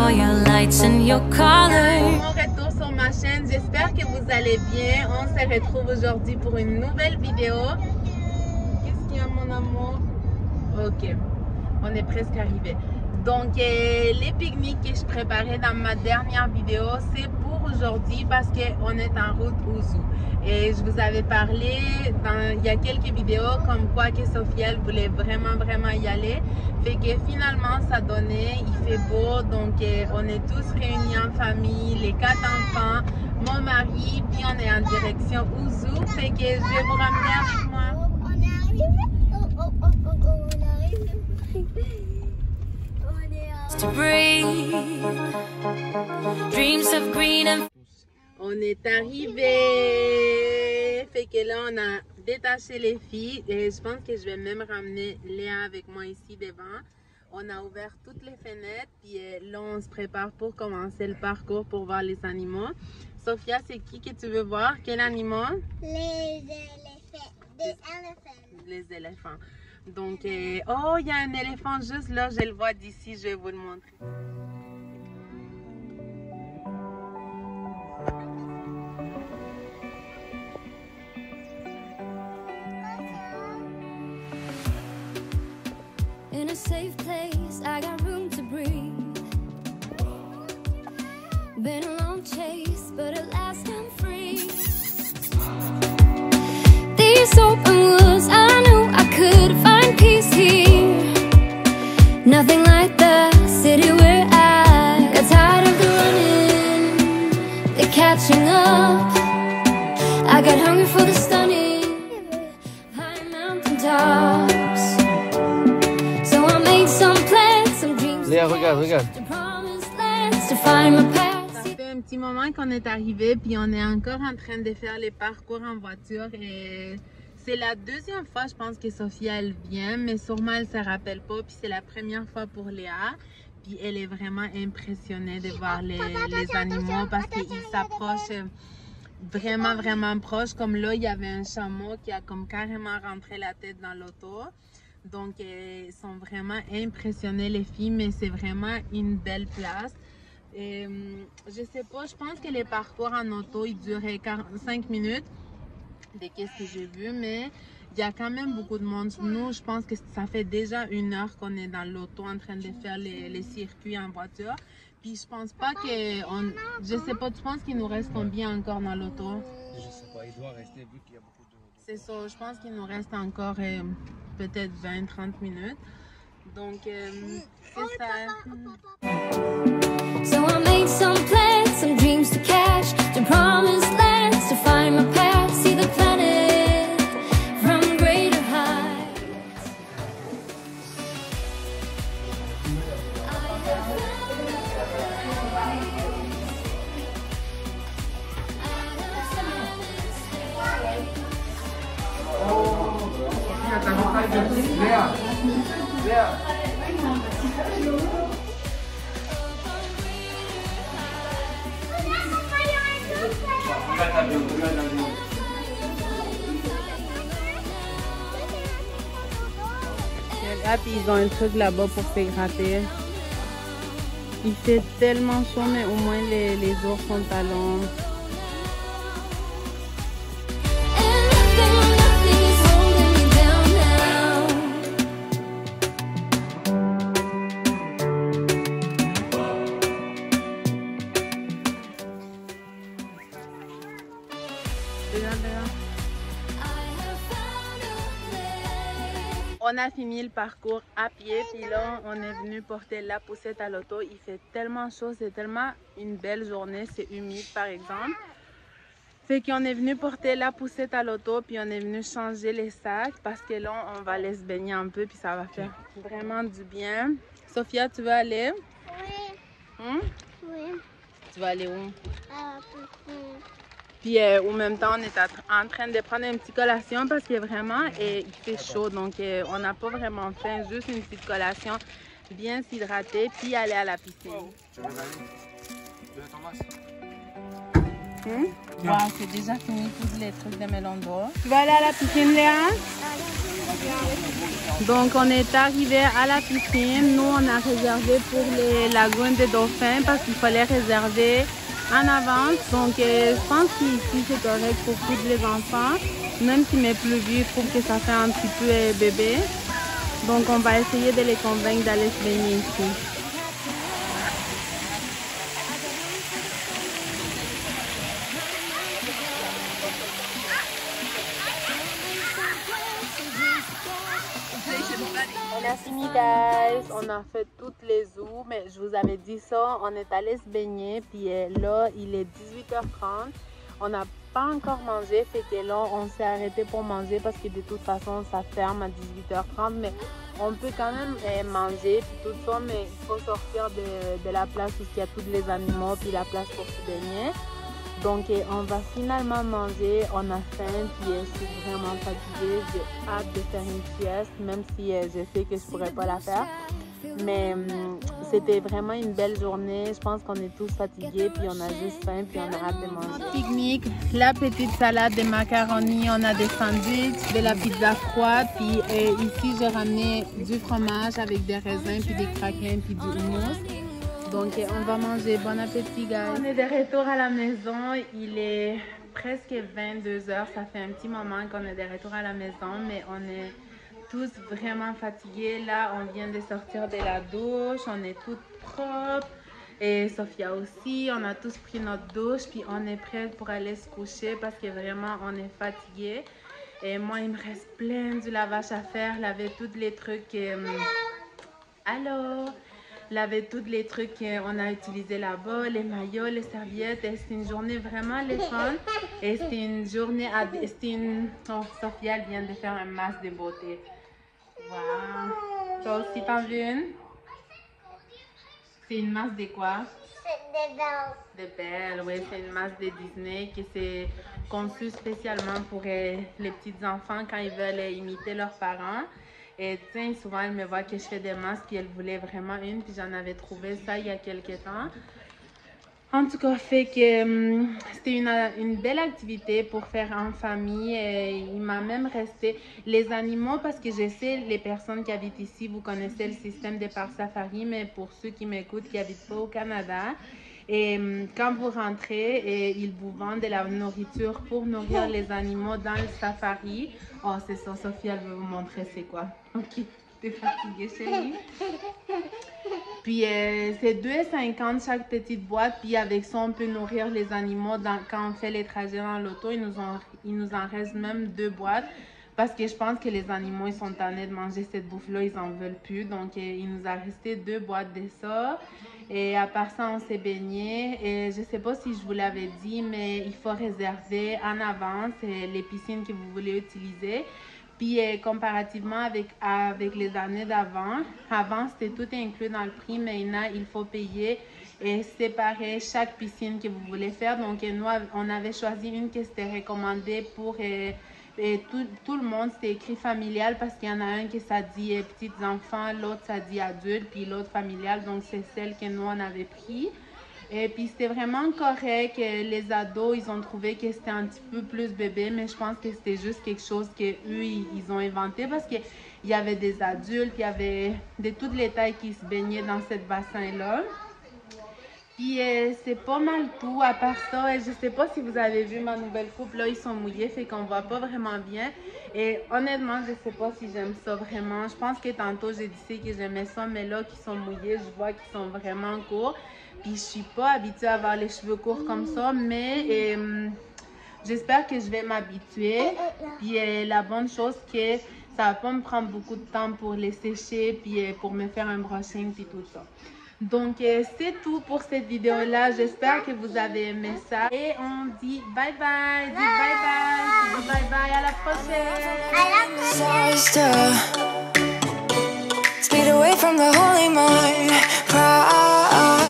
all your lights and your colors. Mon retour sur ma chaîne, j'espère que vous allez bien. On se retrouve aujourd'hui pour une nouvelle vidéo. Qu'est-ce qu'il y a, mon amour? Ok, on est presque arrivé. Donc les pique-niques que je préparais dans ma dernière vidéo, c'est pour aujourd'hui parce qu'on est en route au zoo. Et je vous avais parlé il y a quelques vidéos comme quoi que Sophia elle voulait vraiment y aller. Fait que finalement ça donnait, il fait beau, donc on est tous réunis en famille, les 4 enfants, mon mari, puis on est en direction au zoo. Fait que je vais vous ramener avec moi. On est arrivé. On arrive. To breathe, dreams of green and On est arrivé. Fait que là on a détaché les filles et je pense que je vais même ramener Léa avec moi ici devant. On a ouvert toutes les fenêtres puis là on se prépare pour commencer le parcours pour voir les animaux. Sophia, c'est qui que tu veux voir? Quel animal? Les éléphants. Des éléphants. Les éléphants. Donc, oh, il y a un éléphant juste là, je le vois d'ici, je vais vous le montrer. in a safe place. I got room to breathe. Been a long chase, but at last I'm free. These open woods, I knew I could find peace here. Nothing like the city where I got tired of the running, the catching up. I got hungry for the stunning high mountain tops. So I made some plans, some dreams. Léa, regarde. To promised lands to find my path. Ça fait un petit moment qu'on est arrivé, puis on est encore en train de faire les parcours en voiture. Et c'est la deuxième fois, je pense, que Sophia elle vient, mais sûrement elle se rappelle pas. Puis c'est la première fois pour Léa. Puis elle est vraiment impressionnée de voir les animaux parce qu'ils s'approchent vraiment proche. Comme là, il y avait un chameau qui a comme carrément rentré la tête dans l'auto. Donc, ils sont vraiment impressionnés les filles, mais c'est vraiment une belle place. Et, je sais pas, je pense que les parcours en auto, ils duraient 45 minutes de qu'est-ce que j'ai vu, mais il y a quand même beaucoup de monde. Nous, je pense que ça fait déjà 1 heure qu'on est dans l'auto en train de faire les circuits en voiture. Puis je pense pas que... Je sais pas, tu penses qu'il nous reste combien encore dans l'auto? Je sais pas, il doit rester vu qu'il y a beaucoup de... C'est ça, je pense qu'il nous reste encore peut-être 20-30 minutes. Donc, c'est ça. So I made some plans, some dreams to catch, to promised lands, to find my path, see the planet from greater heights. Là, puis ils ont un truc là-bas pour se gratter. Il fait tellement chaud, mais au moins les ours sont à l'ombre. Nothing is holding me down now. On a fini le parcours à pied, puis là, on est venu porter la poussette à l'auto. Il fait tellement chaud, c'est tellement une belle journée, c'est humide par exemple. Fait qu'on est venu porter la poussette à l'auto, puis on est venu changer les sacs parce que là, on va aller se baigner un peu, puis ça va faire vraiment du bien. Sophia, tu veux aller? Oui. Oui. Tu vas aller où? Ah, Puis au même temps, on est en train de prendre une petite collation parce que vraiment, il fait chaud. Donc, on n'a pas vraiment faim, juste une petite collation, bien s'hydrater, puis aller à la piscine. Wow, c'est déjà fini tous les trucs de melon d'eau. Tu vas aller à la piscine, Léa? Donc on est arrivé à la piscine. Nous on a réservé pour les lagunes des dauphins parce qu'il fallait réserver en avance. Donc je pense qu'ici c'est correct pour tous les enfants. Même si mes plus vieux trouvent que ça fait un petit peu bébé. Donc on va essayer de les convaincre d'aller se baigner ici. On a fini guys, on a fait toutes les zoos, mais je vous avais dit ça, on est allé se baigner, puis là il est 18h30, on n'a pas encore mangé, fait que là on s'est arrêté pour manger parce que de toute façon ça ferme à 18h30, mais on peut quand même manger puis tout ça, mais il faut sortir de la place où il y a tous les animaux puis la place pour se baigner. Donc on va finalement manger, on a faim, puis je suis vraiment fatiguée, j'ai hâte de faire une sieste, même si je sais que je pourrais pas la faire. Mais c'était vraiment une belle journée, je pense qu'on est tous fatigués, puis on a juste faim, puis on a hâte de manger. Pique-nique, la petite salade de macaroni, on a des sandwichs, de la pizza froide, puis ici j'ai ramené du fromage avec des raisins, puis des craquelins, puis du houmous. Donc on va manger, bon appétit guys. On est de retour à la maison, il est presque 22h, ça fait un petit moment qu'on est de retour à la maison, mais on est tous vraiment fatigués. Là on vient de sortir de la douche, on est toutes propres et Sophia aussi, on a tous pris notre douche, puis on est prêts pour aller se coucher parce que vraiment on est fatigués. Et moi il me reste plein du lavage à faire, laver tous les trucs. Allô? Laver tous les trucs qu'on a utilisés là-bas, les maillots, les serviettes. C'était une journée vraiment le fun. Et c'était une journée à... Oh, Sophia vient de faire un masque de beauté. Wow. Toi aussi, t'en veux une? C'est une masque de quoi? C'est des belles. De Belle, oui. C'est une masque de Disney qui s'est conçue spécialement pour les petits enfants quand ils veulent imiter leurs parents. Et tiens, souvent elle me voit que je fais des masques, puis elle voulait vraiment une, puis j'en avais trouvé ça il y a quelques temps. En tout cas, fait que c'était une belle activité pour faire en famille. Et il m'a même resté les animaux, parce que je sais, les personnes qui habitent ici, vous connaissez le système des parcs safari, mais pour ceux qui m'écoutent, qui n'habitent pas au Canada, et quand vous rentrez, ils vous vendent de la nourriture pour nourrir les animaux dans le safari. Oh, c'est ça, Sophie, elle veut vous montrer c'est quoi. Ok, t'es fatiguée, chérie? Puis c'est 2,50 chaque petite boîte. Puis avec ça, on peut nourrir les animaux quand on fait les trajets dans l'auto. Il nous en reste même 2 boîtes. Parce que je pense que les animaux, ils sont tannés de manger cette bouffe-là, ils en veulent plus. Donc, il nous a resté 2 boîtes de ça. Et à part ça, on s'est baigné. Et je sais pas si je vous l'avais dit, mais il faut réserver en avance les piscines que vous voulez utiliser. Puis, comparativement avec les années d'avant, avant, c'était tout inclus dans le prix. Maintenant, il faut payer et séparer chaque piscine que vous voulez faire. Donc, nous, on avait choisi une qui était recommandée pour... Et tout le monde, c'était écrit familial parce qu'il y en a un qui ça dit petits enfants, l'autre ça dit adulte, puis l'autre familial. Donc c'est celle que nous on avait pris. Et puis c'était vraiment correct. Les ados, ils ont trouvé que c'était un petit peu plus bébé, mais je pense que c'était juste quelque chose qu'eux, ils ont inventé parce qu'il y avait des adultes, il y avait de toutes les tailles qui se baignaient dans ce bassin-là. Puis c'est pas mal tout, à part ça, je sais pas si vous avez vu ma nouvelle coupe, là ils sont mouillés, fait qu'on voit pas vraiment bien. Et honnêtement, je sais pas si j'aime ça vraiment. Je pense que tantôt j'ai dit que j'aimais ça, mais là qu'ils sont mouillés, je vois qu'ils sont vraiment courts. Puis je suis pas habituée à avoir les cheveux courts comme ça, mais j'espère que je vais m'habituer. Puis la bonne chose que ça va pas me prendre beaucoup de temps pour les sécher, puis pour me faire un brushing, puis tout ça. Donc, c'est tout pour cette vidéo-là. J'espère que vous avez aimé ça. Et on dit bye bye. Dis bye bye. Dis bye bye. À la prochaine. À la prochaine. Speed away from the holy mud.